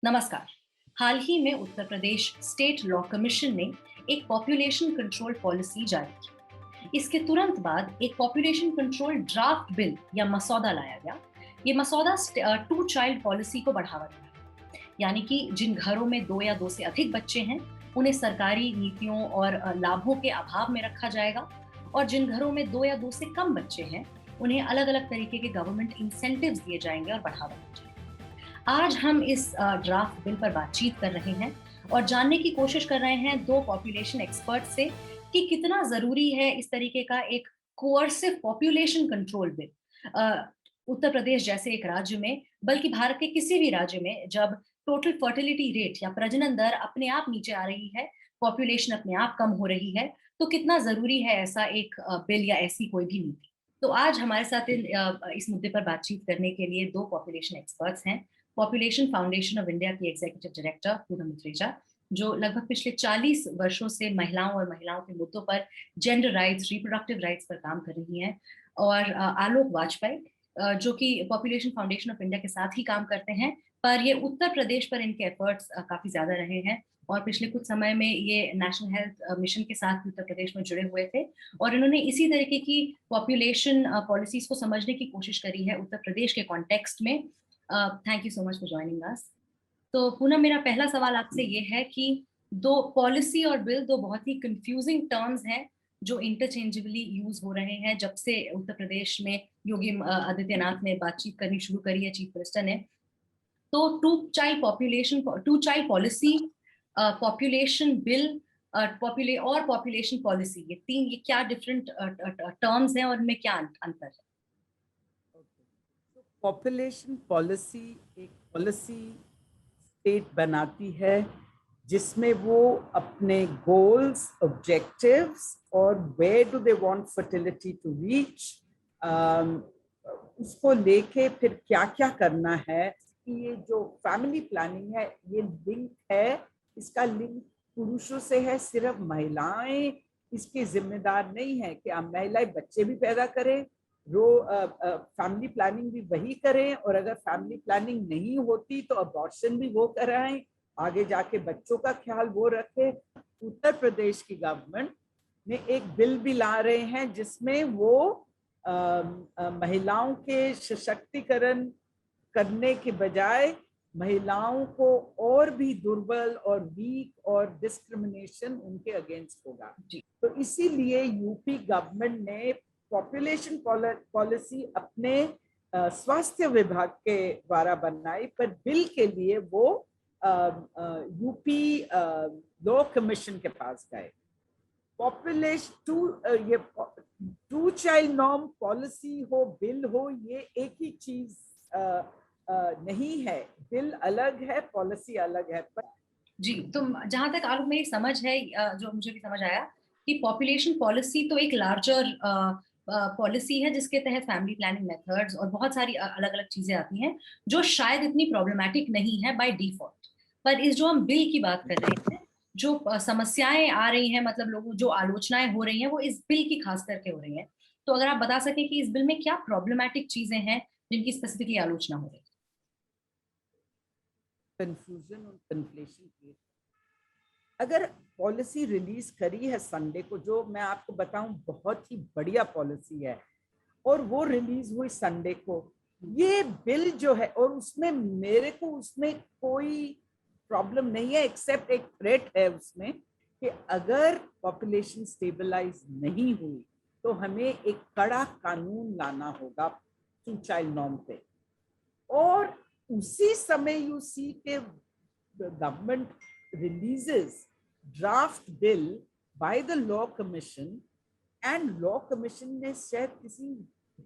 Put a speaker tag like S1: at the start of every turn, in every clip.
S1: नमस्कार। हाल ही में Uttar Pradesh state law commission ने एक पॉपुलेशन कंट्रोल पॉलिसी जारी की। इसके तुरंत बाद एक पॉपुलेशन कंट्रोल ड्राफ्ट बिल या मसौदा लाया गया। ये मसौदा टू चाइल्ड पॉलिसी को बढ़ावा देगा, यानी कि जिन घरों में दो या दो से अधिक बच्चे हैं उन्हें सरकारी नीतियों और लाभों के अभाव में रखा जाएगा, और जिन घरों में दो या दो से कम बच्चे हैं उन्हें अलग अलग तरीके के गवर्नमेंट इंसेंटिव्स दिए जाएंगे और बढ़ावा दिया जाएगा। आज हम इस ड्राफ्ट बिल पर बातचीत कर रहे हैं और जानने की कोशिश कर रहे हैं दो पॉपुलेशन एक्सपर्ट से कि कितना जरूरी है इस तरीके का एक coercive population control bill Uttar Pradesh जैसे एक राज्य में, बल्कि भारत के किसी भी राज्य में जब टोटल फर्टिलिटी रेट या प्रजनन दर अपने आप नीचे आ रही है, पॉपुलेशन अपने आप कम हो रही है, तो कितना जरूरी है ऐसा एक बिल या ऐसी कोई भी नीति। तो आज हमारे साथ इस मुद्दे पर बातचीत करने के लिए दो पॉपुलेशन एक्सपर्ट्स हैं। पॉपुलेशन फाउंडेशन ऑफ इंडिया की एग्जीक्यूटिव डायरेक्टर पूनम मित्रेजा, जो लगभग पिछले 40 वर्षों से महिलाओं और महिलाओं के मुद्दों पर, जेंडर राइट्स, रिप्रोडक्टिव राइट्स पर काम कर रही हैं, और आलोक वाजपेयी, जो कि पॉपुलेशन फाउंडेशन ऑफ इंडिया के साथ ही काम करते हैं, पर ये उत्तर प्रदेश पर इनके एफर्ट्स काफी ज्यादा रहे हैं, और पिछले कुछ समय में ये नेशनल हेल्थ मिशन के साथ उत्तर प्रदेश में जुड़े हुए थे, और इन्होंने इसी तरीके की पॉपुलेशन पॉलिसीज को समझने की कोशिश करी है उत्तर प्रदेश के कॉन्टेक्स्ट में। Thank you so much for joining us. तो पूनम, मेरा पहला सवाल आपसे ये है कि दो पॉलिसी और बिल दो बहुत ही कंफ्यूजिंग टर्म्स हैं जो इंटरचेंजेबली यूज हो रहे हैं जब से उत्तर प्रदेश में योगी आदित्यनाथ ने बातचीत करनी शुरू करी है, चीफ मिनिस्टर ने। तो two child policy, population bill और पॉपुलेशन पॉलिसी, ये क्या डिफरेंट टर्म्स हैं और इनमें क्या अंतर है?
S2: पॉपुलेशन पॉलिसी एक पॉलिसी स्टेट बनाती है जिसमें वो अपने गोल्स, ऑब्जेक्टिव्स और where do they want fertility to reach, उसको लेके फिर क्या क्या करना है। ये जो फैमिली प्लानिंग है, ये लिंक है, इसका लिंक पुरुषों से है। सिर्फ महिलाएं इसकी जिम्मेदार नहीं है कि महिलाएं बच्चे भी पैदा करें, फैमिली प्लानिंग भी वही करें, और अगर फैमिली प्लानिंग नहीं होती तो अबॉर्शन भी वो कराएं, आगे जाके बच्चों का ख्याल वो रखे। उत्तर प्रदेश की गवर्नमेंट ने एक बिल भी ला रहे हैं जिसमें वो महिलाओं के सशक्तिकरण करने के बजाय महिलाओं को और भी दुर्बल और वीक और डिस्क्रिमिनेशन उनके अगेंस्ट होगा। तो इसीलिए यूपी गवर्नमेंट ने पॉपुलेशन पॉलिसी अपने स्वास्थ्य विभाग के द्वारा बनाई, पर बिल के लिए वो यूपी लॉ कमीशन के पास गए। पॉपुलेशन ये टू चाइल्ड नॉर्म पॉलिसी हो, बिल हो, ये एक ही चीज नहीं है। बिल अलग है, पॉलिसी अलग है। पर
S1: जी, तो जहां तक आलोक मेरी समझ है, जो मुझे भी समझ आया कि पॉपुलेशन पॉलिसी तो एक लार्जर पॉलिसी है जिसके तहत फैमिली प्लानिंग मेथड्स और बहुत सारी अलग अलग चीजें आती हैं जो शायद इतनी प्रॉब्लमैटिक नहीं है बाय डिफॉल्ट। पर इस जो हम बिल की बात कर रहे हैं, जो समस्याएं आ रही हैं, मतलब लोगों जो आलोचनाएं हो रही हैं, वो इस बिल की खास करके हो रही हैं। तो अगर आप बता सकें कि इस बिल में क्या प्रॉब्लमैटिक चीजें हैं जिनकी स्पेसिफिकली आलोचना हो रही है?
S2: कंफ्यूजन और कन्फ्लेशन की। अगर पॉलिसी रिलीज करी है संडे को, जो मैं आपको बताऊं बहुत ही बढ़िया पॉलिसी है, और वो रिलीज हुई संडे को, ये बिल जो है, और उसमें मेरे को उसमें कोई प्रॉब्लम नहीं है, एक्सेप्ट एक थ्रेट है उसमें कि अगर पॉपुलेशन स्टेबलाइज नहीं हुई तो हमें एक कड़ा कानून लाना होगा टू चाइल्ड नॉर्म पे। और उसी समय यू सी के government releases draft bill by the law commission, and law commission ने शायद किसी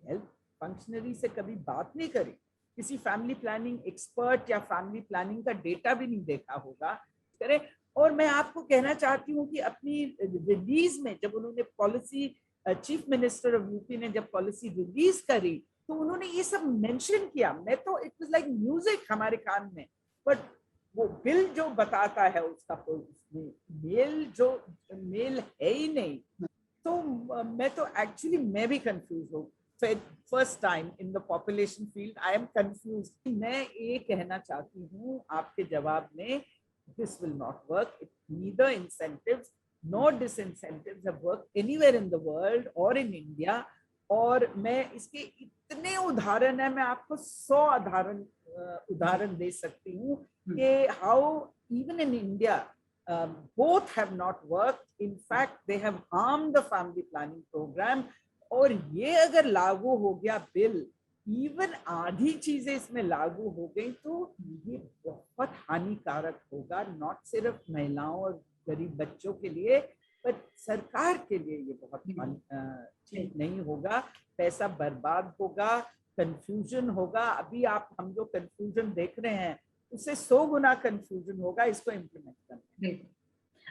S2: हेल्थ फंक्शनरी से कभी बात नहीं करी, किसी फैमिली प्लानिंग एक्सपर्ट या फैमिली प्लानिंग का डेटा भी नहीं देखा होगा करे। और मैं आपको कहना चाहती हूँ कि अपनी रिलीज में जब उन्होंने policy, chief minister of UP ने जब पॉलिसी रिलीज करी तो उन्होंने ये सब मेंशन किया। मैं तो इट वाज लाइक म्यूजिक हमारे कान में। बट वो बिल जो बताता है उसका कोई मेल है ही नहीं। तो मैं तो एक्चुअली मैं भी कंफ्यूज हूँ। First time in the population field I am confuse. मैं ये कहना चाहती हूँ आपके जवाब में, this will not work, neither incentives nor disincentives have worked anywhere in the world or in India। और मैं इसके इतने उदाहरण है, मैं आपको 100 उदाहरण दे सकती हूँ कि how even in India both have not worked, in fact they have harmed the family planning program। और ये अगर लागू हो गया बिल, इवन आधी चीजें इसमें लागू हो गई तो ये बहुत हानिकारक होगा, नॉट सिर्फ महिलाओं और गरीब बच्चों के लिए, पर सरकार के लिए ये बहुत ठीक नहीं होगा। पैसा बर्बाद होगा, कंफ्यूजन होगा। अभी हम जो कंफ्यूजन देख रहे हैं उससे 100 गुना कंफ्यूजन होगा इसको इम्प्लीमेंट करने में।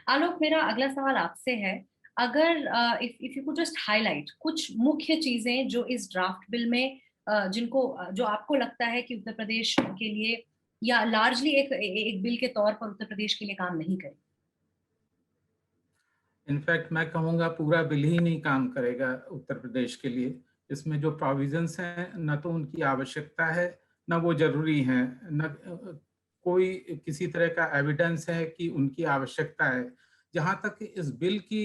S1: आलोक, मेरा अगला सवाल आपसे है, अगर if you could just highlight कुछ मुख्य चीजें जो इस ड्राफ्ट बिल में जो आपको लगता है कि उत्तर प्रदेश के लिए या लार्जली एक बिल के तौर पर उत्तर प्रदेश के लिए काम नहीं करेगी।
S3: इनफैक्ट मैं कहूँगा पूरा बिल ही नहीं काम करेगा उत्तर प्रदेश के लिए। इसमें जो प्रोविजंस हैं न तो उनकी आवश्यकता है न वो जरूरी हैं, न कोई किसी तरह का एविडेंस है कि उनकी आवश्यकता है। जहाँ तक इस बिल की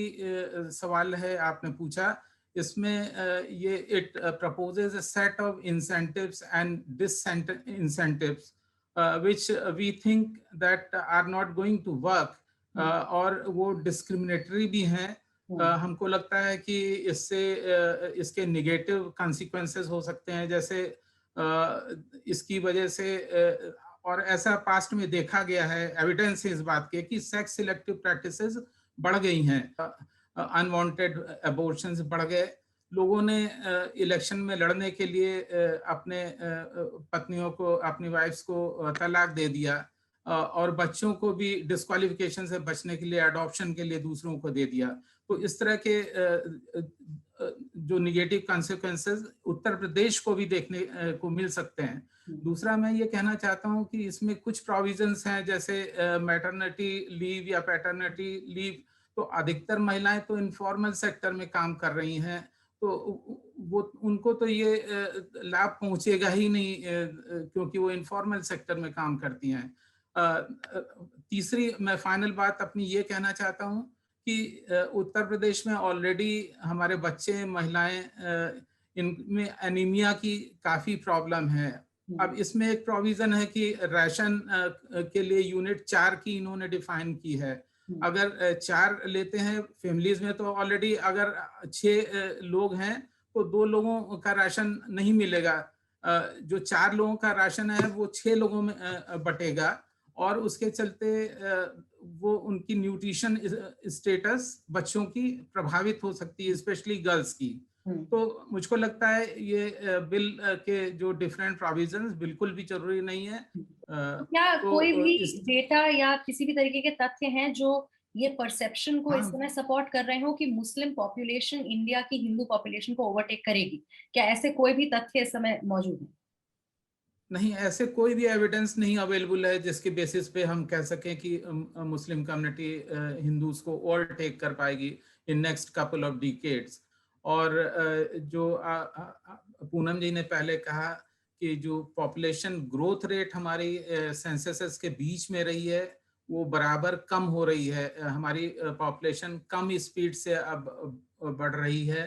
S3: सवाल है आपने पूछा, इसमें ये it proposes a set of incentives and disincentives which we think that are not going to work, और वो डिस्क्रिमिनेटरी भी हैं। हमको लगता है कि इससे इसके नेगेटिव कॉन्सिक्वेंसेस हो सकते हैं, जैसे इसकी वजह से और ऐसा पास्ट में देखा गया है, एविडेंस है इस बात के कि सेक्स सिलेक्टिव प्रैक्टिसेस बढ़ गई हैं, अनवांटेड अबॉर्शंस बढ़ गए। लोगों ने इलेक्शन में लड़ने के लिए अपने पत्नियों को, अपनी वाइफ्स को तलाक दे दिया, और बच्चों को भी डिस्क्वालिफिकेशन से बचने के लिए अडॉप्शन के लिए दूसरों को दे दिया। तो इस तरह के जो निगेटिव कॉन्सिक्वेंसेस उत्तर प्रदेश को भी देखने को मिल सकते हैं। दूसरा, मैं ये कहना चाहता हूँ कि इसमें कुछ प्रोविजंस हैं, जैसे मैटरनिटी लीव या पैटर्निटी लीव, तो अधिकतर महिलाएं तो इनफॉर्मल सेक्टर में काम कर रही हैं, तो वो उनको तो ये लाभ पहुंचेगा ही नहीं, क्योंकि वो इनफॉर्मल सेक्टर में काम करती हैं। तीसरी, मैं फाइनल बात अपनी ये कहना चाहता हूँ कि उत्तर प्रदेश में ऑलरेडी हमारे बच्चे, महिलाएं, इनमें एनीमिया की काफ़ी प्रॉब्लम है। अब इसमें एक प्रोविज़न है कि राशन के लिए यूनिट 4 की इन्होंने डिफाइन की है। अगर 4 लेते हैं फैमिलीज में, तो ऑलरेडी अगर 6 लोग हैं तो 2 लोगों का राशन नहीं मिलेगा। जो 4 लोगों का राशन है वो 6 लोगों में बटेगा, और उसके चलते वो उनकी न्यूट्रिशन स्टेटस बच्चों की प्रभावित हो सकती है, स्पेशली गर्ल्स की। तो मुझको लगता है ये बिल के जो डिफरेंट प्रोविजंस बिल्कुल भी जरूरी नहीं है।
S1: क्या तो कोई भी डेटा या किसी भी तरीके के तथ्य हैं जो ये परसेप्शन को इस समय सपोर्ट कर रहे हो कि मुस्लिम पॉपुलेशन इंडिया की हिंदू पॉपुलेशन को ओवरटेक करेगी? क्या ऐसे कोई भी तथ्य इस समय मौजूद है?
S3: नहीं, ऐसे कोई भी एविडेंस नहीं अवेलेबल है जिसके बेसिस पे हम कह सकें कि मुस्लिम कम्युनिटी हिंदूज को ओवरटेक कर पाएगी in next couple of decades. और जो पूनम जी ने पहले कहा कि जो पॉपुलेशन ग्रोथ रेट हमारी सेंसस के बीच में रही है वो बराबर कम हो रही है। हमारी पॉपुलेशन कम स्पीड से अब बढ़ रही है।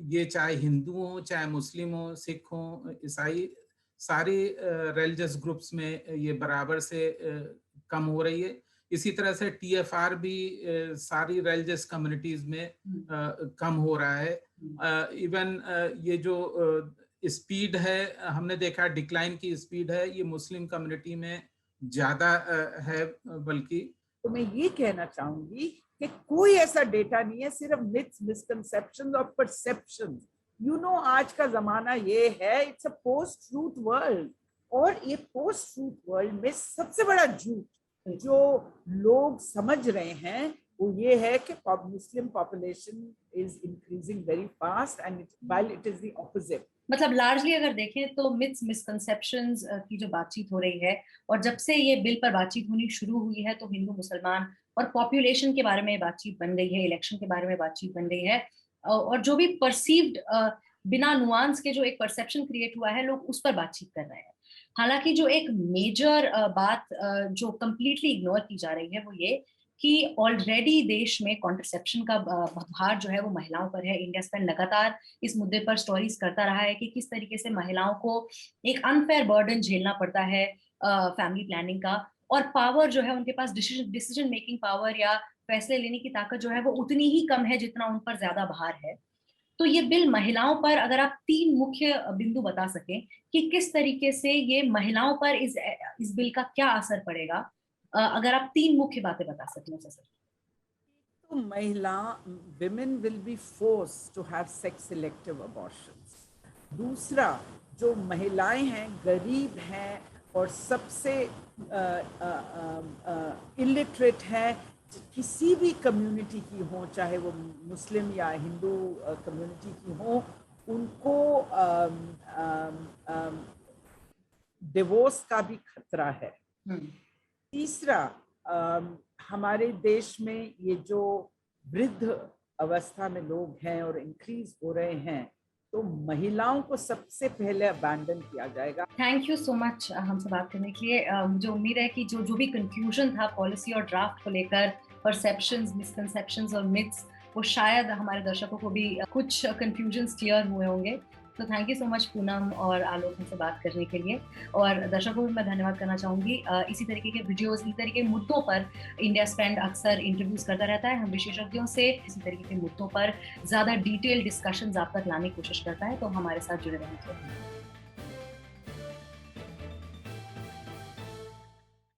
S3: ये चाहे हिंदू हो, चाहे मुस्लिम हो, सिख हो, ईसाई, सारी रिलीजियस ग्रुप्स में ये बराबर से कम हो रही है। इसी तरह से TFR भी सारी रिलीजियस कम्युनिटीज में कम हो रहा है। इवन ये जो स्पीड है, हमने देखा डिक्लाइन की स्पीड है, ये मुस्लिम कम्युनिटी में ज्यादा है बल्कि।
S2: तो मैं ये कहना चाहूंगी कि कोई ऐसा डेटा नहीं है, सिर्फ मिथ्स, मिसकंसेप्शंस और परसेप्शंस। आज का जमाना ये है, it's a post truth world, और ये पोस्ट ट्रूथ वर्ल्ड में सबसे बड़ा झूठ जो लोग समझ रहे हैं वो ये है कि Muslim population is increasing very fast and while it is the opposite.
S1: मतलब लार्जली अगर देखें तो मिथ्स, मिसकंसेप्शंस की जो बातचीत हो रही है, और जब से ये बिल पर बातचीत होनी शुरू हुई है तो हिंदू मुसलमान और पॉपुलेशन के बारे में बातचीत बन गई है, इलेक्शन के बारे में बातचीत बन गई है, और जो भी परसीव्ड बिना नुआंस के जो एक परसेप्शन क्रिएट हुआ है, लोग उस पर बातचीत कर रहे हैं। हालांकि जो एक मेजर बात जो कंप्लीटली इग्नोर की जा रही है वो ये कि ऑलरेडी देश में कॉन्ट्रसेप्शन का भार जो है वो महिलाओं पर है। इंडिया स्पैन लगातार इस मुद्दे पर स्टोरीज करता रहा है कि किस तरीके से महिलाओं को एक अनफेयर बर्डन झेलना पड़ता है फैमिली प्लानिंग का, और पावर जो है उनके पास डिसीजन मेकिंग पावर या फैसले लेने की ताकत जो है वो उतनी ही कम है जितना उन पर ज्यादा भार है। तो ये बिल महिलाओं पर, अगर आप 3 मुख्य बिंदु बता सकें कि किस तरीके से ये महिलाओं पर इस बिल का क्या असर पड़ेगा, अगर आप 3 मुख्य बातें बता सकें सर।
S2: तो महिला women will be force to have sex selective abortions. दूसरा, जो महिलाएं हैं, गरीब हैं और सबसे इलिटरेट हैं, किसी भी कम्युनिटी की हो, चाहे वो मुस्लिम या हिंदू कम्युनिटी की हो, उनको डिवोर्स का भी खतरा है। तीसरा, हमारे देश में ये जो वृद्ध अवस्था में लोग हैं और इंक्रीज हो रहे हैं, तो महिलाओं को सबसे पहले अबैंडन किया जाएगा।
S1: थैंक यू सो मच हमसे बात करने के लिए। मुझे उम्मीद है कि जो भी कंफ्यूजन था पॉलिसी और ड्राफ्ट को लेकर, परसेप्शंस, मिसकंसेप्शंस और मिथ्स, वो शायद हमारे दर्शकों को भी कुछ कंफ्यूजन्स क्लियर हुए होंगे। तो thank you so much Poonam और आलोक हमसे बात करने के लिए। और दर्शकों को भी मैं धन्यवाद करना चाहूँगी। इसी तरीके के वीडियोस, इसी तरीके के मुद्दों पर इंडिया स्पैन अक्सर इंटरव्यूज करता रहता है। हम विशेषज्ञों से इसी तरीके के मुद्दों पर ज़्यादा डिटेल डिस्कशंस आप तक लाने की कोशिश करता है, तो हमारे साथ जुड़े रहना चाहिए।